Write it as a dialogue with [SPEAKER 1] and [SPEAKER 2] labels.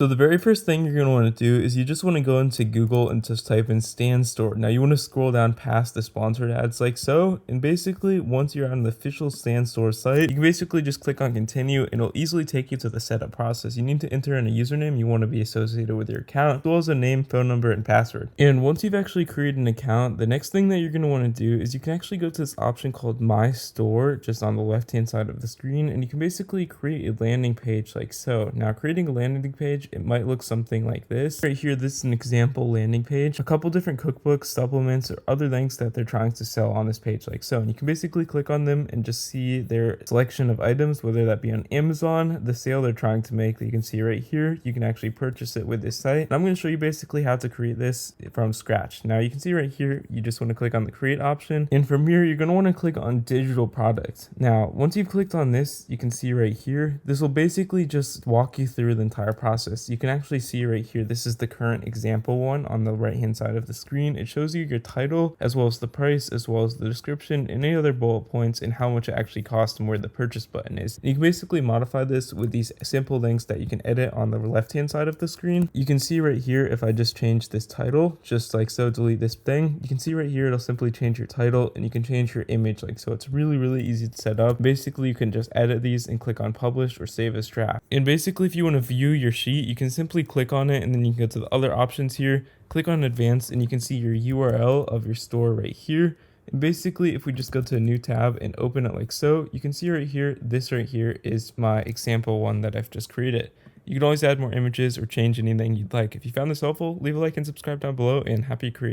[SPEAKER 1] So the very first thing you're going to want to do is you just want to go into Google and just type in Stan Store. Now you want to scroll down past the sponsored ads like so, and basically once you're on the official Stan Store site, you can basically just click on continue and it'll easily take you to the setup process. You need to enter in a username you want to be associated with your account, as well as a name, phone number, and password. And once you've actually created an account, the next thing that you're going to want to do is you can actually go to this option called My Store just on the left hand side of the screen, and you can basically create a landing page like so. Now creating a landing page, it might look something like this. Right here, this is an example landing page. A couple different cookbooks, supplements, or other things that they're trying to sell on this page like so. And you can basically click on them and just see their selection of items, whether that be on Amazon, the sale they're trying to make that you can see right here. You can actually purchase it with this site. And I'm going to show you basically how to create this from scratch. Now you can see right here, you just want to click on the create option. And from here, you're going to want to click on digital products. Now, once you've clicked on this, you can see right here, this will basically just walk you through the entire process. You can actually see right here, this is the current example one on the right hand side of the screen. It shows you your title as well as the price, as well as the description and any other bullet points and how much it actually costs and where the purchase button is. You can basically modify this with these simple links that you can edit on the left hand side of the screen. You can see right here, if I just change this title, just like so, delete this thing, you can see right here, it'll simply change your title and you can change your image like so. It's really easy to set up. Basically, you can just edit these and click on publish or save as draft. And basically, if you want to view your sheet, you can simply click on it and then you can go to the other options here, click on advanced, and you can see your URL of your store right here. And basically, if we just go to a new tab and open it like so, you can see right here, this right here is my example one that I've just created. You can always add more images or change anything you'd like. If you found this helpful, leave a like and subscribe down below, and happy creating.